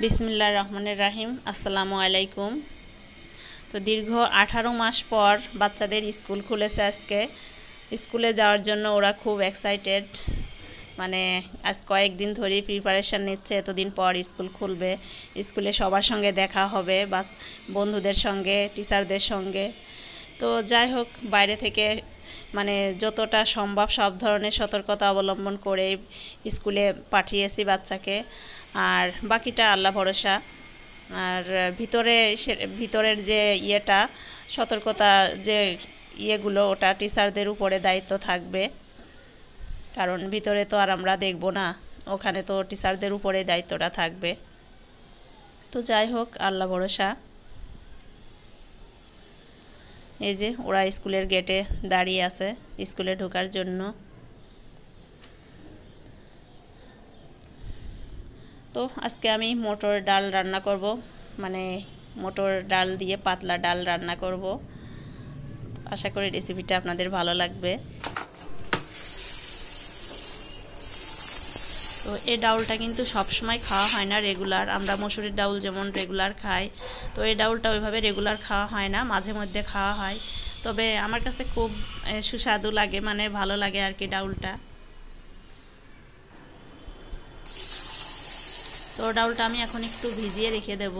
বিসমিল্লাহির রহমানির রহিম। আসসালামু আলাইকুম। তো দীর্ঘ 18 মাস পর বাচ্চাদের স্কুল খুলেছে আজকে। স্কুলে যাওয়ার জন্য ওরা খুব এক্সাইটেড, মানে আজ কয়েকদিন ধরেই প্রিপারেশান নিচ্ছে। এতদিন পর স্কুল খুলবে, স্কুলে সবার সঙ্গে দেখা হবে, বা বন্ধুদের সঙ্গে, টিচারদের সঙ্গে। তো যাই হোক, বাইরে থেকে মানে যতটা সম্ভব সব ধরনের সতর্কতা অবলম্বন করে স্কুলে পাঠিয়েছি বাচ্চাকে, আর বাকিটা আল্লাহ ভরসা। আর ভিতরের যে ইয়েটা, সতর্কতা যে ইয়েগুলো, ওটা টিচারদের উপরে দায়িত্ব থাকবে, কারণ ভিতরে তো আর আমরা দেখব না, ওখানে তো টিচারদের উপরে দায়িত্বটা থাকবে। তো যাই হোক, আল্লাহ ভরসা। এই যে ওরা স্কুলের গেটে দাঁড়িয়ে আছে স্কুলে ঢোকার জন্য। তো আজকে আমি মটর ডাল রান্না করব, মানে মটর ডাল দিয়ে পাতলা ডাল রান্না করব। আশা করি রেসিপিটা আপনাদের ভালো লাগবে। তো এই ডাউলটা কিন্তু সবসময় খাওয়া হয় না রেগুলার। আমরা মসুরির ডাউল যেমন রেগুলার খাই, তো এই ডাউলটা ওইভাবে রেগুলার খাওয়া হয় না, মাঝে মধ্যে খাওয়া হয়। তবে আমার কাছে খুব সুস্বাদু লাগে, মানে ভালো লাগে আর কি ডাউলটা। তো ডাউলটা আমি এখন একটু ভিজিয়ে রেখে দেব,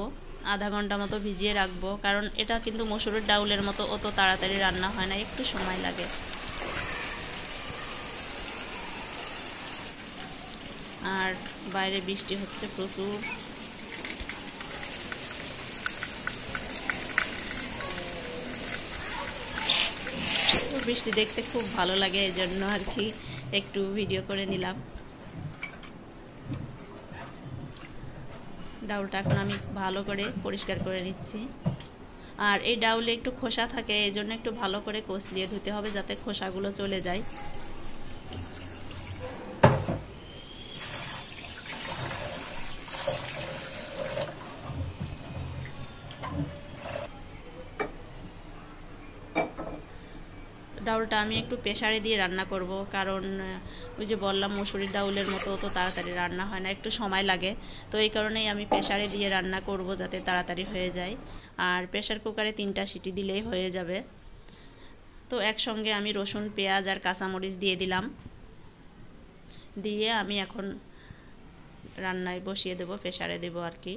আধা ঘন্টা মতো ভিজিয়ে রাখবো, কারণ এটা কিন্তু মসুরের ডাউলের মতো অত তাড়াতাড়ি রান্না হয় না, একটু সময় লাগে। আর বাইরে বৃষ্টি হচ্ছে প্রচুর। বৃষ্টি দেখতে খুব ভালো লাগে, এই জন্য আর কি একটু ভিডিও করে নিলাম। ডাউলটা এখন আমি ভালো করে পরিষ্কার করে নিচ্ছি। আর এই ডাউলে একটু খোসা থাকে, এই জন্য একটু ভালো করে কষলিয়ে ধুতে হবে, যাতে খোসাগুলো চলে যায়। ডাউলটা আমি একটু প্রেসারে দিয়ে রান্না করব, কারণ ওই যে বললাম মসুরির ডাউলের মতো তো তাড়াতাড়ি রান্না হয় না, একটু সময় লাগে। তো এই কারণেই আমি প্রেসারে দিয়ে রান্না করব, যাতে তাড়াতাড়ি হয়ে যায়। আর প্রেসার কুকারে 3টা সিটি দিলেই হয়ে যাবে। তো একসঙ্গে আমি রসুন, পেঁয়াজ আর কাঁচামরিচ দিয়ে দিলাম, দিয়ে আমি এখন রান্নায় বসিয়ে দেব, প্রেসারে দেব আর কি।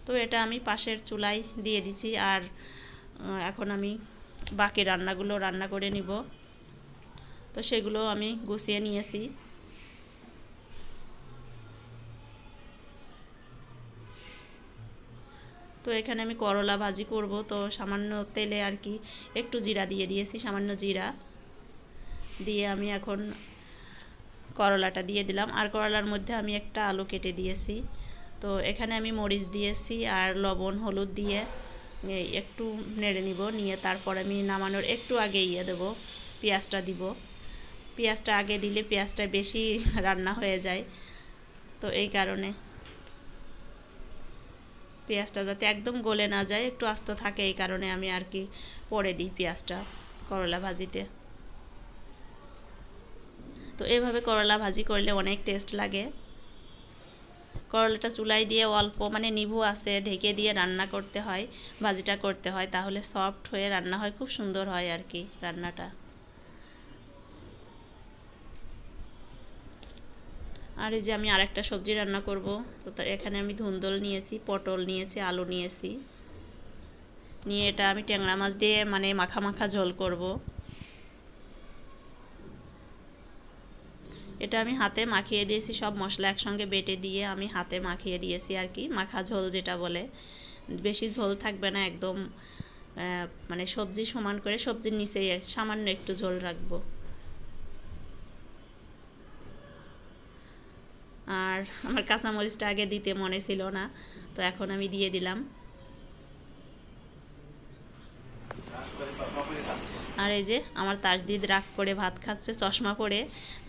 তো এটা আমি পাশের চুলায় দিয়ে দিচ্ছি, আর এখন আমি বাকি রান্নাগুলো রান্না করে নিব। তো সেগুলো আমি গুছিয়ে নিয়েছি। তো এখানে আমি করলা ভাজি করব, তো সামান্য তেলে আর কি একটু জিরা দিয়ে দিয়েছি, সামান্য জিরা দিয়ে আমি এখন করলাটা দিয়ে দিলাম। আর করলার মধ্যে আমি একটা আলু কেটে দিয়েছি। তো এখানে আমি মরিচ দিয়েছি আর লবণ হলুদ দিয়ে একটু নেড়ে নিব, নিয়ে তারপর আমি নামানোর একটু আগে দেব, পেঁয়াজটা দিব। পেঁয়াজটা আগে দিলে পেঁয়াজটা বেশি রান্না হয়ে যায়, তো এই কারণে পেঁয়াজটা যাতে একদম গলে না যায়, একটু আস্ত থাকে, এই কারণে আমি আর কি পরে দিই পেঁয়াজটা করলা ভাজিতে। তো এইভাবে করলা ভাজি করলে অনেক টেস্ট লাগে। করলাটা চুলায় দিয়ে অল্প, মানে নিভু আছে ঢেকে দিয়ে রান্না করতে হয়, ভাজিটা করতে হয়, তাহলে সফট হয়ে রান্না হয়, খুব সুন্দর হয় আর কি রান্নাটা। আর এই যে আমি আরেকটা সবজি রান্না করব, তো এখানে আমি ধুন্দল নিয়েছি, পটল নিয়েছি, আলু নিয়েছি, নিয়ে এটা আমি ট্যাংরা মাছ দিয়ে মানে মাখা মাখা ঝোল করব। এটা আমি হাতে মাখিয়ে দিয়েছি, সব মশলা একসঙ্গে বেটে দিয়ে আমি হাতে মাখিয়ে দিয়েছি আর কি, মাখা ঝোল যেটা বলে। বেশি ঝোল থাকবে না, একদম মানে সবজি সমান করে, সবজির নিচে সামান্য একটু ঝোল রাখবো। আর আমার কাঁচামরিচটা আগে দিতে মনে ছিল না, তো এখন আমি দিয়ে দিলাম। আর এই যে আমার তাসদিদ রাগ করে ভাত খাচ্ছে, চশমা পরে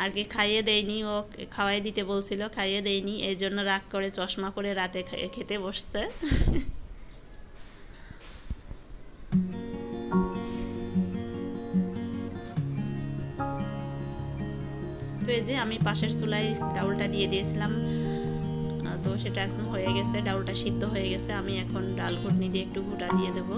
আর কি, খাইয়ে দেয়নি, ও খাওয়াই দিতে বলছিল, খাইয়ে দেয়নি, এই জন্য রাগ করে চশমা পরে রাতে খেতে বসছে। তো এই যে আমি পাশের চুলায় ডাউলটা দিয়ে দিয়েছিলাম, তো সেটা এখন হয়ে গেছে, ডাউলটা সিদ্ধ হয়ে গেছে। আমি এখন ডাল ঘুটনি দিয়ে একটু ঘুটা দিয়ে দেবো।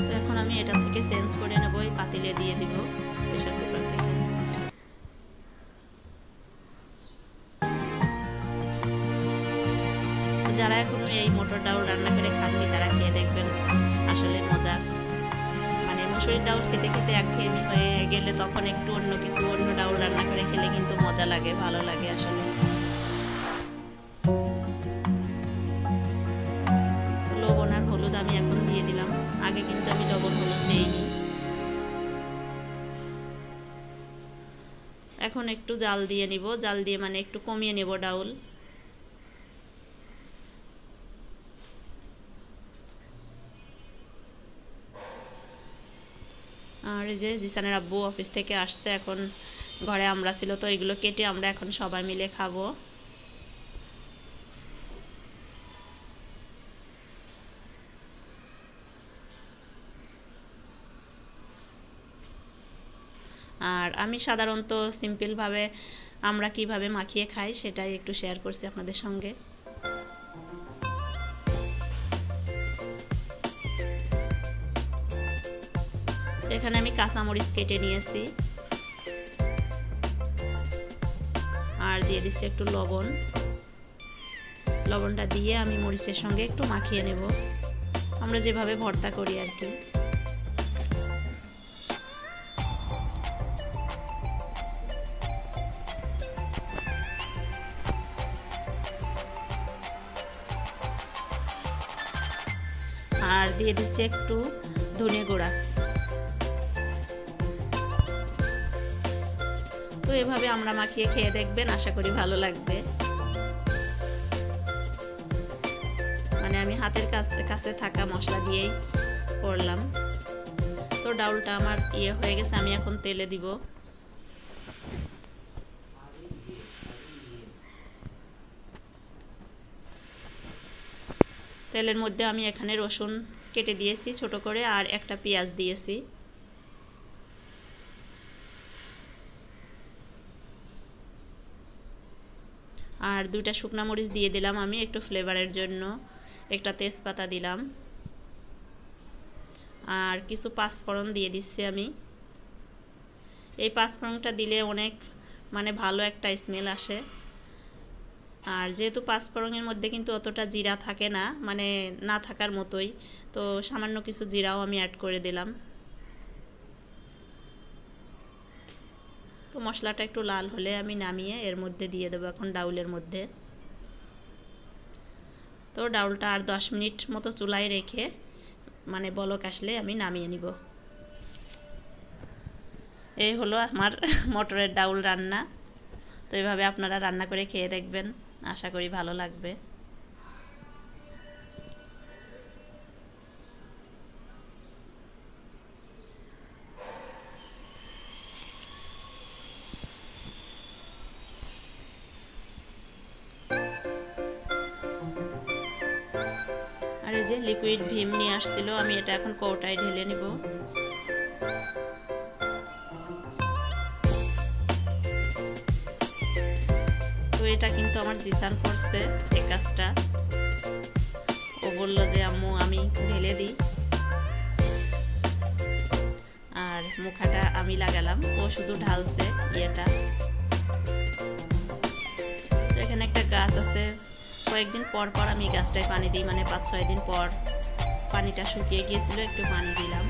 তো এখন আমি এটা থেকে চেঞ্জ করে নেবো, এই পাতিলে দিয়ে দিব প্রেসার কুকার থেকে। যারা এখনো এই মটর ডাউল রান্না করে খাননি তারা খেয়ে দেখবেন, আসলে মজা। মানে মসুরির ডাউল খেতে খেতে একঘেয়েমি হয়ে গেলে তখন একটু অন্য কিছু, অন্য ডাউল রান্না করে খেলে কিন্তু মজা লাগে, ভালো লাগে আসলে। লবণ আর হলুদ আমি এখন দিয়ে দিলাম, আগে কিন্তু আমি লবণ হলুদ দিইনি। এখন একটু জাল দিয়ে নিব, জাল দিয়ে মানে একটু কমিয়ে নেব ডাউল। আর এই যে জিসানের আব্বু অফিস থেকে আসছে, এখন ঘরে আমরা ছিল, তো এগুলো কেটে আমরা এখন সবাই মিলে খাবো। আর আমি সাধারণত সিম্পলভাবে আমরা কিভাবে মাখিয়ে খাই সেটাই একটু শেয়ার করছি আপনাদের সঙ্গে। এখানে আমি কাঁচামরিচ কেটে নিয়েছি, আর দিয়ে দিচ্ছি একটু লবণ। লবণটা দিয়ে আমি মরিচের সঙ্গে একটু মাখিয়ে নেব, আমরা যেভাবে ভর্তা করি আর কি। আর দিয়ে দিচ্ছি একটু ধনে গুঁড়া। তো এভাবে আমরা মাখিয়ে খেয়ে দেখবেন, আশা করি ভালো লাগবে। মানে আমি হাতের কাছে থাকা মশলা দিয়েই করলাম। তো ডাউলটা আমার হয়ে গেছে, আমি এখন তেলে দিব। তেলের মধ্যে আমি এখানে রসুন কেটে দিয়েছি ছোট করে, আর একটা পেঁয়াজ দিয়েছি। আর দুইটা শুকনা মরিচ দিয়ে দিলাম আমি একটু ফ্লেভারের জন্য, একটা তেজপাতা দিলাম, আর কিছু পাঁচফোড়ন দিয়ে দিচ্ছি আমি। এই পাঁচফোড়নটা দিলে অনেক মানে ভালো একটা স্মেল আসে। আর যেহেতু পাঁচফোড়নের মধ্যে কিন্তু অতটা জিরা থাকে না, মানে না থাকার মতোই, তো সামান্য কিছু জিরাও আমি অ্যাড করে দিলাম। তো মশলাটা একটু লাল হলে আমি নামিয়ে এর মধ্যে দিয়ে দেবো এখন ডাউলের মধ্যে। তো ডাউলটা আর 10 মিনিট মতো চুলায় রেখে মানে বলক আসলে আমি নামিয়ে নিব। এই হলো আমার মটরের ডাউল রান্না। তো এইভাবে আপনারা রান্না করে খেয়ে দেখবেন, আশা করি ভালো লাগবে। আর এই যে লিকুইড ভীম নিয়ে আসছিল, আমি এটা এখন কৌটায় ঢেলে নিব। তো এটা কিন্তু আমার জিসান করছে এই কাজটা, ও বলল যে আম্মু আমি ঢেলে দিই, আর মুখাটা আমি লাগালাম, ও শুধু ঢালছে ইয়েটা। এখানে একটা গাছ আছে, কয়েকদিন পর পর আমি গাছটায় পানি দিই, মানে 5-6 দিন পর। পানিটা শুকিয়ে গিয়েছিল, একটু পানি দিলাম।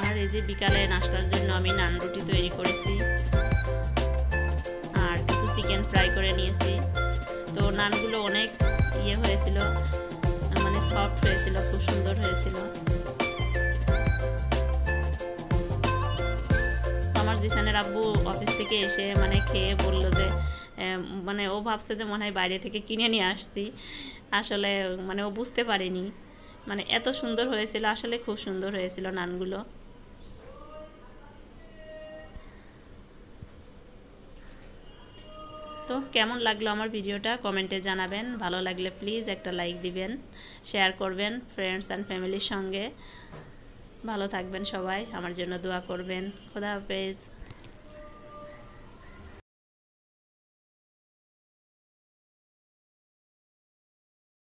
আর এই যে বিকালে নাস্তার জন্য আমি নান রুটি তৈরি করেছি, আর কিছু চিকেন ফ্রাই করে নিয়েছি। তো নানগুলো অনেক হয়েছিল, মানে সফট হয়েছিল, খুব সুন্দর হয়েছিল। আমার জিসানের আব্বু অফিস থেকে এসে মানে খেয়ে বলল যে মানে ও ভাবছে যে মনে হয় বাইরে থেকে কিনে নিয়ে আসছি, আসলে মানে ও বুঝতে পারেনি, মানে এত সুন্দর হয়েছিল, আসলে খুব সুন্দর হয়েছিল নানগুলো। তো কেমন লাগলো আমার ভিডিওটা কমেন্টে জানাবেন। ভালো লাগলে প্লিজ একটা লাইক দিবেন, শেয়ার করবেন ফ্রেন্ডস অ্যান্ড ফ্যামিলির সঙ্গে। ভালো থাকবেন সবাই, আমার জন্য দোয়া করবেন। খোদা হাফেজ।